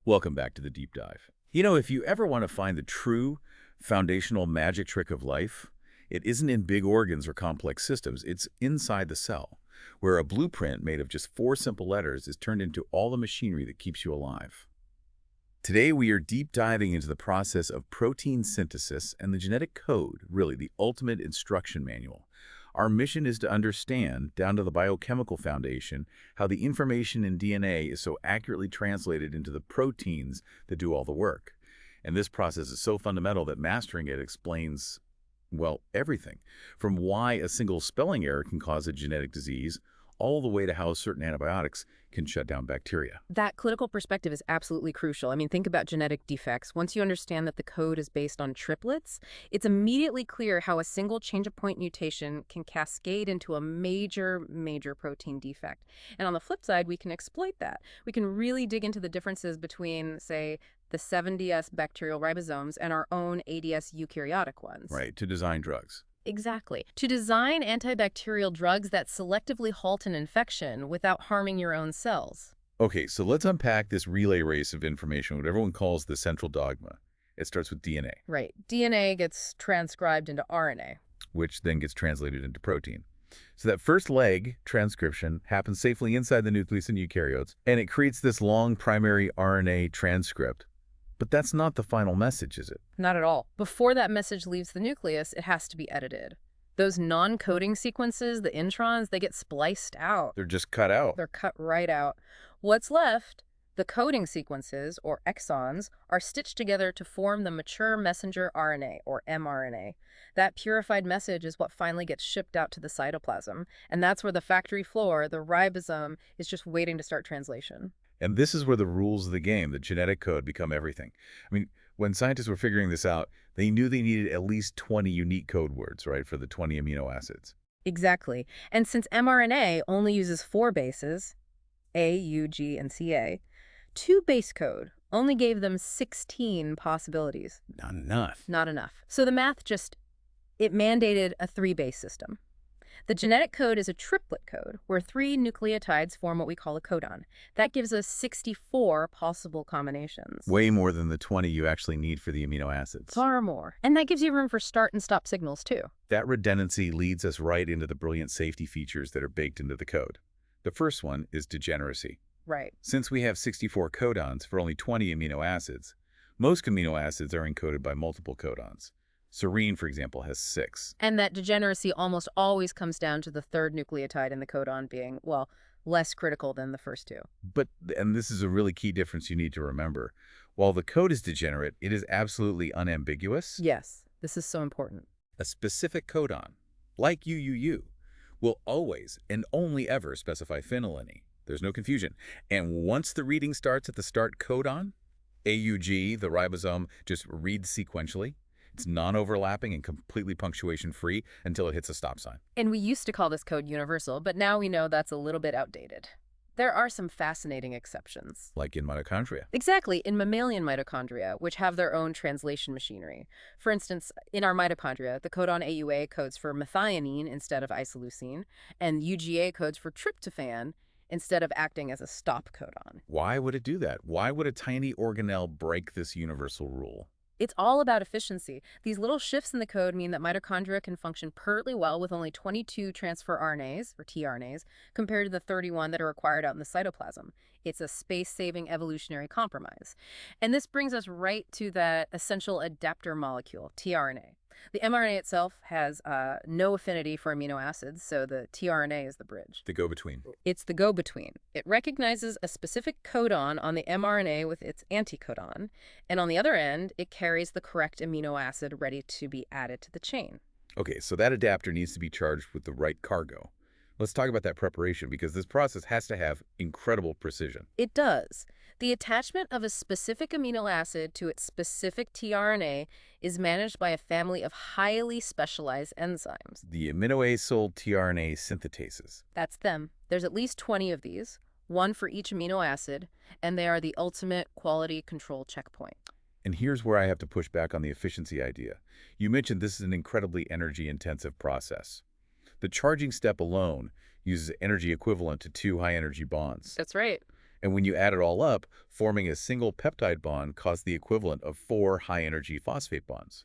Welcome back to the deep dive. If you ever want to find the true foundational magic trick of life, it isn't in big organs or complex systems. It's inside the cell, where a blueprint made of just 4 simple letters is turned into all the machinery that keeps you alive. Today, we are deep diving into the process of protein synthesis and the genetic code, really the ultimate instruction manual. Our mission is to understand, down to the biochemical foundation, how the information in DNA is so accurately translated into the proteins that do all the work. And this process is so fundamental that mastering it explains, well, everything. From why a single spelling error can cause a genetic disease, all the way to how certain antibiotics can shut down bacteria. That clinical perspective is absolutely crucial. I mean, think about genetic defects. Once you understand that the code is based on triplets, it's immediately clear how a single change-of-point mutation can cascade into a major protein defect. And on the flip side, we can exploit that. We can really dig into the differences between, say, the 7DS bacterial ribosomes and our own ADS eukaryotic ones. Right, to design drugs. Exactly. To design antibacterial drugs that selectively halt an infection without harming your own cells. Okay, so let's unpack this relay race of information, what everyone calls the central dogma. It starts with DNA. Right. DNA gets transcribed into RNA. Which then gets translated into protein. So that first leg, transcription, happens safely inside the nucleus in eukaryotes, and it creates this long primary RNA transcript. But that's not the final message, is it? Not at all. Before that message leaves the nucleus, it has to be edited. Those non-coding sequences, the introns, they get spliced out. They're just cut out. They're cut right out. What's left, the coding sequences, or exons, are stitched together to form the mature messenger RNA, or mRNA. That purified message is what finally gets shipped out to the cytoplasm, and that's where the factory floor, the ribosome, is just waiting to start translation. And this is where the rules of the game, the genetic code, become everything. I mean, when scientists were figuring this out, they knew they needed at least 20 unique code words, right, for the 20 amino acids. Exactly. And since mRNA only uses 4 bases, A, U, G, and CA, 2 base code only gave them 16 possibilities. Not enough. Not enough. So the math it mandated a 3-base system. The genetic code is a triplet code, where 3 nucleotides form what we call a codon. That gives us 64 possible combinations. Way more than the 20 you actually need for the amino acids. Far more. And that gives you room for start and stop signals, too. That redundancy leads us right into the brilliant safety features that are baked into the code. The first one is degeneracy. Right. Since we have 64 codons for only 20 amino acids, most amino acids are encoded by multiple codons. Serine, for example, has 6. And that degeneracy almost always comes down to the 3rd nucleotide in the codon being, well, less critical than the first 2. And this is a really key difference you need to remember. While the code is degenerate, it is absolutely unambiguous. Yes, this is so important. A specific codon, like UUU, will always and only ever specify phenylalanine. There's no confusion. And once the reading starts at the start codon, AUG, the ribosome, just reads sequentially. It's non-overlapping and completely punctuation-free until it hits a stop sign. And we used to call this code universal, but now we know that's a little bit outdated. There are some fascinating exceptions. Like in mitochondria. Exactly, in mammalian mitochondria, which have their own translation machinery. For instance, in our mitochondria, the codon AUA codes for methionine instead of isoleucine, and UGA codes for tryptophan instead of acting as a stop codon. Why would it do that? Why would a tiny organelle break this universal rule? It's all about efficiency. These little shifts in the code mean that mitochondria can function perfectly well with only 22 transfer RNAs, or tRNAs, compared to the 31 that are required out in the cytoplasm. It's a space-saving evolutionary compromise. And this brings us right to that essential adapter molecule, tRNA. The mRNA itself has no affinity for amino acids, so the tRNA is the bridge. The go-between. It's the go-between. It recognizes a specific codon on the mRNA with its anticodon, and on the other end, it carries the correct amino acid ready to be added to the chain. Okay, so that adapter needs to be charged with the right cargo. Let's talk about that preparation, because this process has to have incredible precision. It does. The attachment of a specific amino acid to its specific tRNA is managed by a family of highly specialized enzymes. The aminoacyl tRNA synthetases. That's them. There's at least 20 of these, one for each amino acid, and they are the ultimate quality control checkpoint. And here's where I have to push back on the efficiency idea. You mentioned this is an incredibly energy-intensive process. The charging step alone uses energy equivalent to 2 high-energy bonds. That's right. And when you add it all up, forming a single peptide bond caused the equivalent of 4 high-energy phosphate bonds.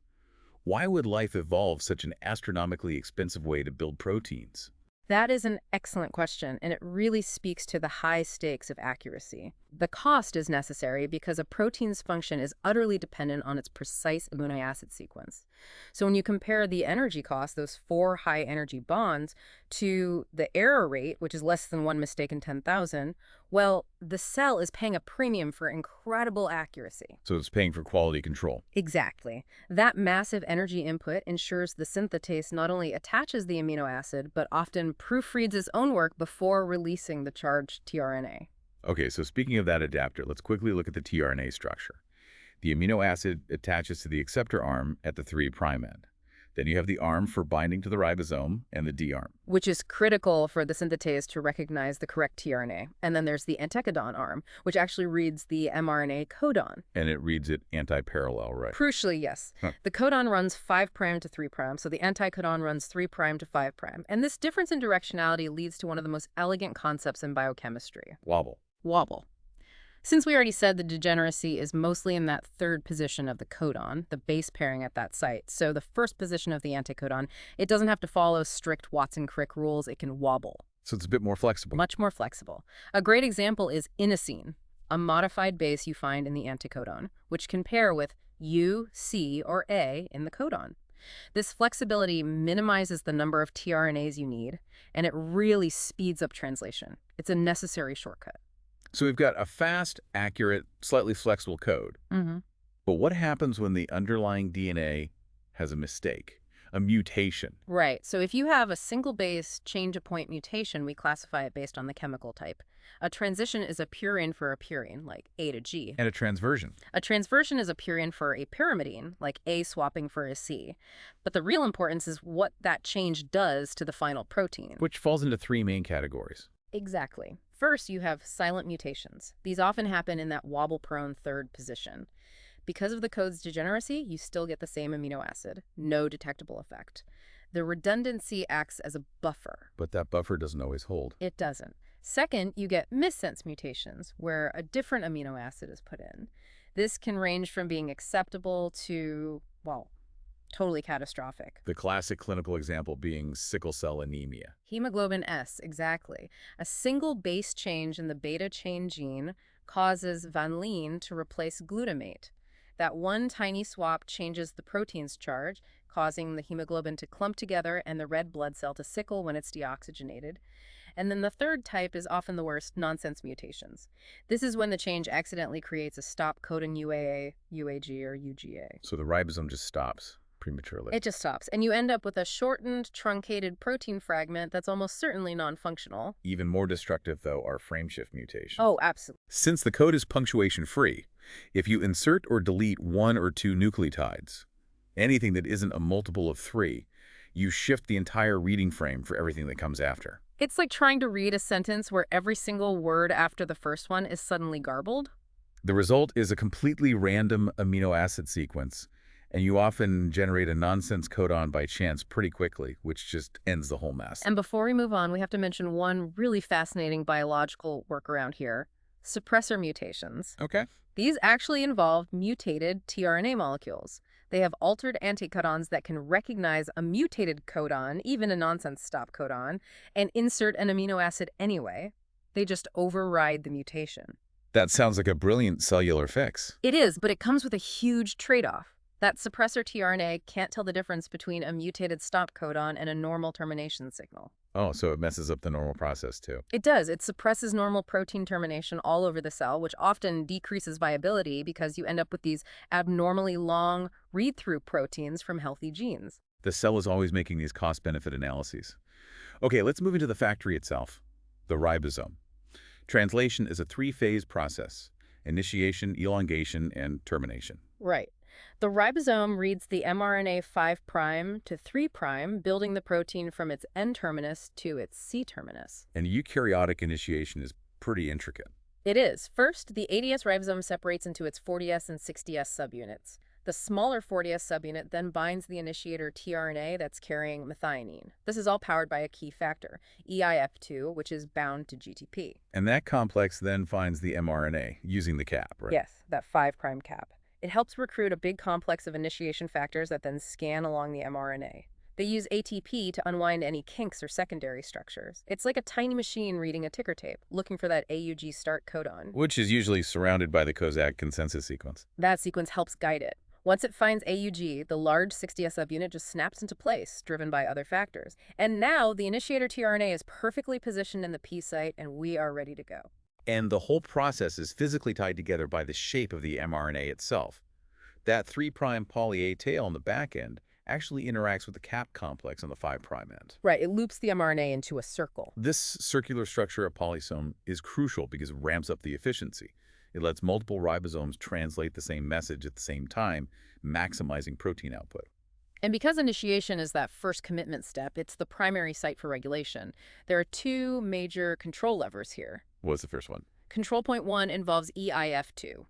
Why would life evolve such an astronomically expensive way to build proteins? That is an excellent question, and it really speaks to the high stakes of accuracy. The cost is necessary because a protein's function is utterly dependent on its precise amino acid sequence. So when you compare the energy cost, those 4 high-energy bonds, to the error rate, which is less than 1 mistake in 10,000, well, the cell is paying a premium for incredible accuracy. So it's paying for quality control. Exactly. That massive energy input ensures the synthetase not only attaches the amino acid, but often proofreads its own work before releasing the charged tRNA. Okay, so speaking of that adapter, let's quickly look at the tRNA structure. The amino acid attaches to the acceptor arm at the 3' end. Then you have the arm for binding to the ribosome and the D arm. Which is critical for the synthetase to recognize the correct tRNA. And then there's the anticodon arm, which actually reads the mRNA codon. And it reads it anti-parallel, right? Crucially, yes. The codon runs 5' to 3', so the anticodon runs 3' to 5'. And this difference in directionality leads to one of the most elegant concepts in biochemistry. Wobble. Since we already said the degeneracy is mostly in that 3rd position of the codon, the base pairing at that site, so the 1st position of the anticodon, it doesn't have to follow strict Watson-Crick rules, it can wobble. So it's a bit more flexible. Much more flexible. A great example is inosine, a modified base you find in the anticodon, which can pair with U, C, or A in the codon. This flexibility minimizes the number of tRNAs you need, and it really speeds up translation. It's a necessary shortcut. So we've got a fast, accurate, slightly flexible code. But what happens when the underlying DNA has a mistake, a mutation? Right. So if you have a single base change-of-point mutation, we classify it based on the chemical type. A transition is a purine for a purine, like A to G. And a transversion? A transversion is a purine for a pyrimidine, like A swapping for a C. But the real importance is what that change does to the final protein. Which falls into 3 main categories. Exactly. First, you have silent mutations. These often happen in that wobble-prone 3rd position. Because of the code's degeneracy, you still get the same amino acid. No detectable effect. The redundancy acts as a buffer. But that buffer doesn't always hold. It doesn't. Second, you get missense mutations, where a different amino acid is put in. This can range from being acceptable to, well, totally catastrophic. The classic clinical example being sickle cell anemia. Hemoglobin S, exactly. A single base change in the beta chain gene causes vanillin to replace glutamate. That one tiny swap changes the protein's charge, causing the hemoglobin to clump together and the red blood cell to sickle when it's deoxygenated. And then the 3rd type is often the worst, nonsense mutations. This is when the change accidentally creates a stop codon UAA, UAG, or UGA. So the ribosome just stops prematurely. It just stops, and you end up with a shortened, truncated protein fragment that's almost certainly non-functional. Even more destructive, though, are frameshift mutations. Oh, absolutely. Since the code is punctuation-free, if you insert or delete 1 or 2 nucleotides, anything that isn't a multiple of 3, you shift the entire reading frame for everything that comes after. It's like trying to read a sentence where every single word after the first one is suddenly garbled. The result is a completely random amino acid sequence, and you often generate a nonsense codon by chance pretty quickly, which just ends the whole mess. And before we move on, we have to mention one really fascinating biological workaround here: suppressor mutations. Okay. These actually involve mutated tRNA molecules. They have altered anticodons that can recognize a mutated codon, even a nonsense stop codon, and insert an amino acid anyway. They just override the mutation. That sounds like a brilliant cellular fix. It is, but it comes with a huge trade-off. That suppressor tRNA can't tell the difference between a mutated stop codon and a normal termination signal. Oh, so it messes up the normal process too. It does. It suppresses normal protein termination all over the cell, which often decreases viability because you end up with these abnormally long read-through proteins from healthy genes. The cell is always making these cost-benefit analyses. Okay, let's move into the factory itself, the ribosome. Translation is a 3-phase process: initiation, elongation, and termination. Right. The ribosome reads the mRNA 5' to 3', building the protein from its N-terminus to its C-terminus. And eukaryotic initiation is pretty intricate. It is. First, the ADS ribosome separates into its 40S and 60S subunits. The smaller 40S subunit then binds the initiator tRNA that's carrying methionine. This is all powered by a key factor, EIF2, which is bound to GTP. And that complex then finds the mRNA using the cap, right? Yes, that 5' cap. It helps recruit a big complex of initiation factors that then scan along the mRNA. They use ATP to unwind any kinks or secondary structures. It's like a tiny machine reading a ticker tape, looking for that AUG start codon. Which is usually surrounded by the Kozak consensus sequence. That sequence helps guide it. Once it finds AUG, the large 60S subunit just snaps into place, driven by other factors. And now, the initiator tRNA is perfectly positioned in the P site, and we are ready to go. And the whole process is physically tied together by the shape of the mRNA itself. That 3' poly A tail on the back end actually interacts with the cap complex on the 5' end. Right, it loops the mRNA into a circle. This circular structure of polysome is crucial because it ramps up the efficiency. It lets multiple ribosomes translate the same message at the same time, maximizing protein output. And because initiation is that first commitment step, it's the primary site for regulation. There are two major control levers here. What's the first one? Control point 1 involves EIF2.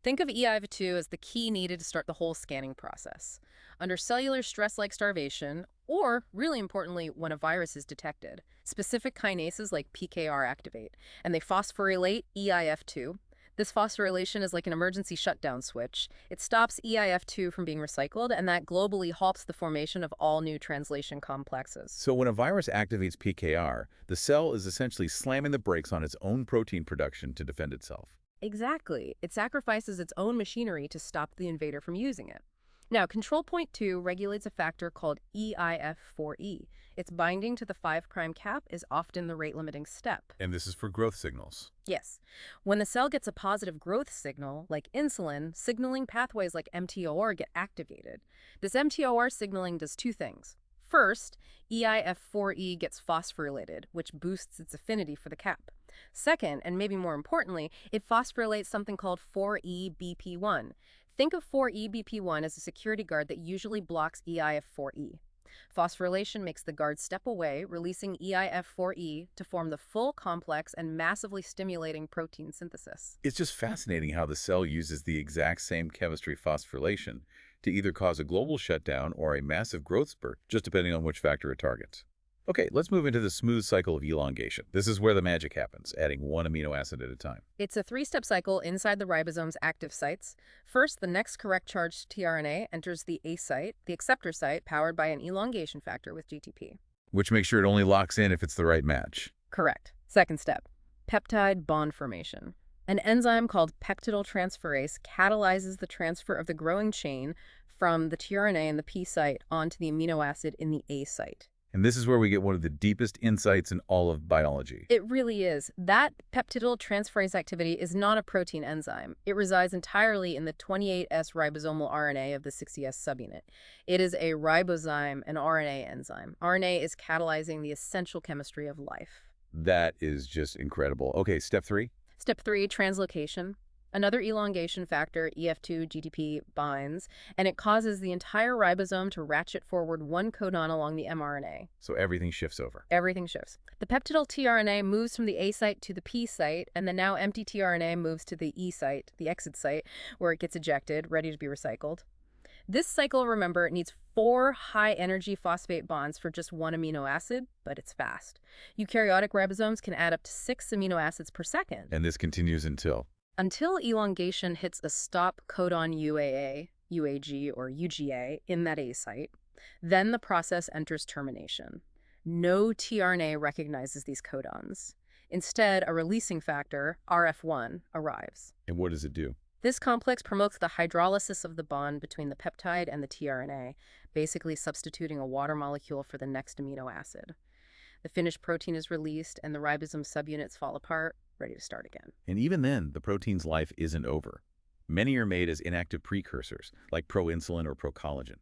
Think of EIF2 as the key needed to start the whole scanning process. Under cellular stress like starvation, or, really importantly, when a virus is detected, specific kinases like PKR activate, and they phosphorylate EIF2. This phosphorylation is like an emergency shutdown switch. It stops EIF2 from being recycled, and that globally halts the formation of all new translation complexes. So when a virus activates PKR, the cell is essentially slamming the brakes on its own protein production to defend itself. Exactly. It sacrifices its own machinery to stop the invader from using it. Now, control point 2 regulates a factor called EIF4E. Its binding to the 5' cap is often the rate-limiting step. And this is for growth signals. Yes. When the cell gets a positive growth signal, like insulin, signaling pathways like mTOR get activated. This mTOR signaling does two things. First, EIF4E gets phosphorylated, which boosts its affinity for the cap. Second, and maybe more importantly, it phosphorylates something called 4E-BP1. Think of 4E-BP1 as a security guard that usually blocks EIF4E. Phosphorylation makes the guard step away, releasing EIF4E to form the full complex and massively stimulating protein synthesis. It's just fascinating how the cell uses the exact same chemistry phosphorylation to either cause a global shutdown or a massive growth spurt, just depending on which factor it targets. Okay, let's move into the smooth cycle of elongation. This is where the magic happens, adding one amino acid at a time. It's a three-step cycle inside the ribosome's active sites. First, the next correct charged tRNA enters the A site, the acceptor site, powered by an elongation factor with GTP. Which makes sure it only locks in if it's the right match. Correct. Second step, peptide bond formation. An enzyme called peptidyltransferase catalyzes the transfer of the growing chain from the tRNA in the P site onto the amino acid in the A site. And this is where we get one of the deepest insights in all of biology. It really is. That peptidyltransferase activity is not a protein enzyme. It resides entirely in the 28S ribosomal RNA of the 60S subunit. It is a ribozyme, an RNA enzyme. RNA is catalyzing the essential chemistry of life. That is just incredible. Okay, step 3. Step 3, translocation. Another elongation factor, EF2 GTP, binds, and it causes the entire ribosome to ratchet forward one codon along the mRNA. So everything shifts over. Everything shifts. The peptidyl tRNA moves from the A site to the P site, and the now empty tRNA moves to the E site, the exit site, where it gets ejected, ready to be recycled. This cycle, remember, needs 4 high-energy phosphate bonds for just one amino acid, but it's fast. Eukaryotic ribosomes can add up to 6 amino acids per second. And this continues Until elongation hits a stop codon UAA, UAG, or UGA in that A site. Then the process enters termination. No tRNA recognizes these codons. Instead, a releasing factor, RF1, arrives. And what does it do? This complex promotes the hydrolysis of the bond between the peptide and the tRNA, basically substituting a water molecule for the next amino acid. The finished protein is released, and the ribosome subunits fall apart, ready to start again. And even then, the protein's life isn't over. Many are made as inactive precursors, like proinsulin or procollagen.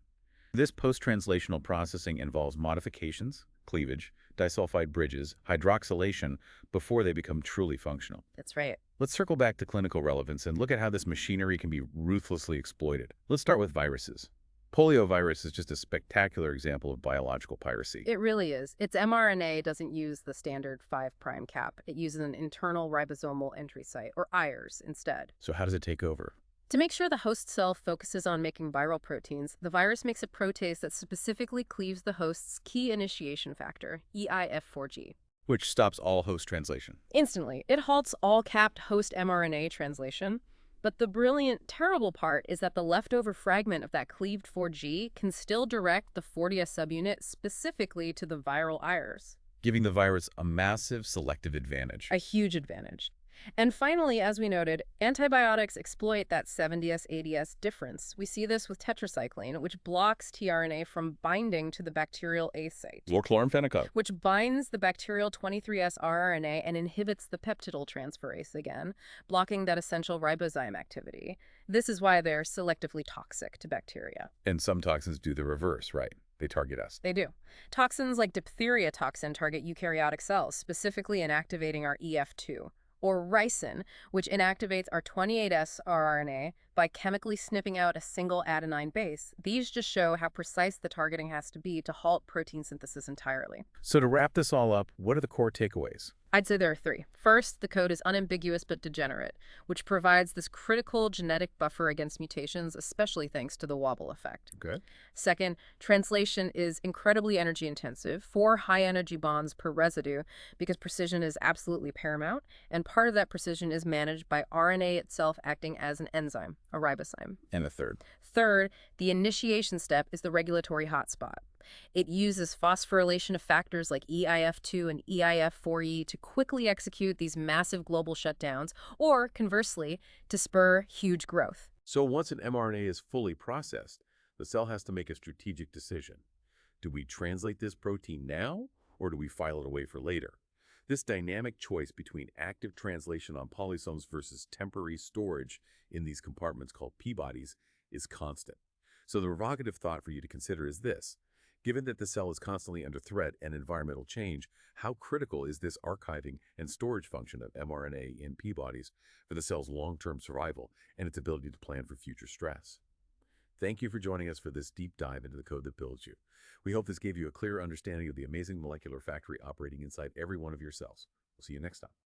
This post-translational processing involves modifications, cleavage, disulfide bridges, hydroxylation, before they become truly functional. That's right. Let's circle back to clinical relevance and look at how this machinery can be ruthlessly exploited. Let's start with viruses. Poliovirus is just a spectacular example of biological piracy. It really is. Its mRNA doesn't use the standard 5' cap. It uses an internal ribosomal entry site, or IRS, instead. So how does it take over? To make sure the host cell focuses on making viral proteins, the virus makes a protease that specifically cleaves the host's key initiation factor, EIF4G. Which stops all host translation. Instantly, it halts all capped host mRNA translation. But the brilliant, terrible part is that the leftover fragment of that cleaved 4G can still direct the 40S subunit specifically to the viral IRs. Giving the virus a massive selective advantage. A huge advantage. And finally, as we noted, antibiotics exploit that 70S-80S difference. We see this with tetracycline, which blocks tRNA from binding to the bacterial A site, Chloramphenicol. which binds the bacterial 23S rRNA and inhibits the peptidyl transferase again, blocking that essential ribozyme activity. This is why they're selectively toxic to bacteria. And some toxins do the reverse, right? They target us. They do. Toxins like diphtheria toxin target eukaryotic cells, specifically inactivating our EF2. Or ricin, which inactivates our 28S rRNA by chemically snipping out a single adenine base. These just show how precise the targeting has to be to halt protein synthesis entirely. So to wrap this all up, what are the core takeaways? I'd say there are three. First, the code is unambiguous but degenerate, which provides this critical genetic buffer against mutations, especially thanks to the wobble effect. Good. Second, translation is incredibly energy intensive, 4 high-energy bonds per residue, because precision is absolutely paramount, and part of that precision is managed by RNA itself acting as an enzyme, a ribozyme. And a third. Third, the initiation step is the regulatory hotspot. It uses phosphorylation of factors like EIF2 and EIF4E to quickly execute these massive global shutdowns, or conversely, to spur huge growth. So once an mRNA is fully processed, the cell has to make a strategic decision. Do we translate this protein now, or do we file it away for later? This dynamic choice between active translation on polysomes versus temporary storage in these compartments called P-bodies is constant. So the provocative thought for you to consider is this. Given that the cell is constantly under threat and environmental change, how critical is this archiving and storage function of mRNA in P-bodies for the cell's long-term survival and its ability to plan for future stress? Thank you for joining us for this deep dive into the code that builds you. We hope this gave you a clear understanding of the amazing molecular factory operating inside every one of your cells. We'll see you next time.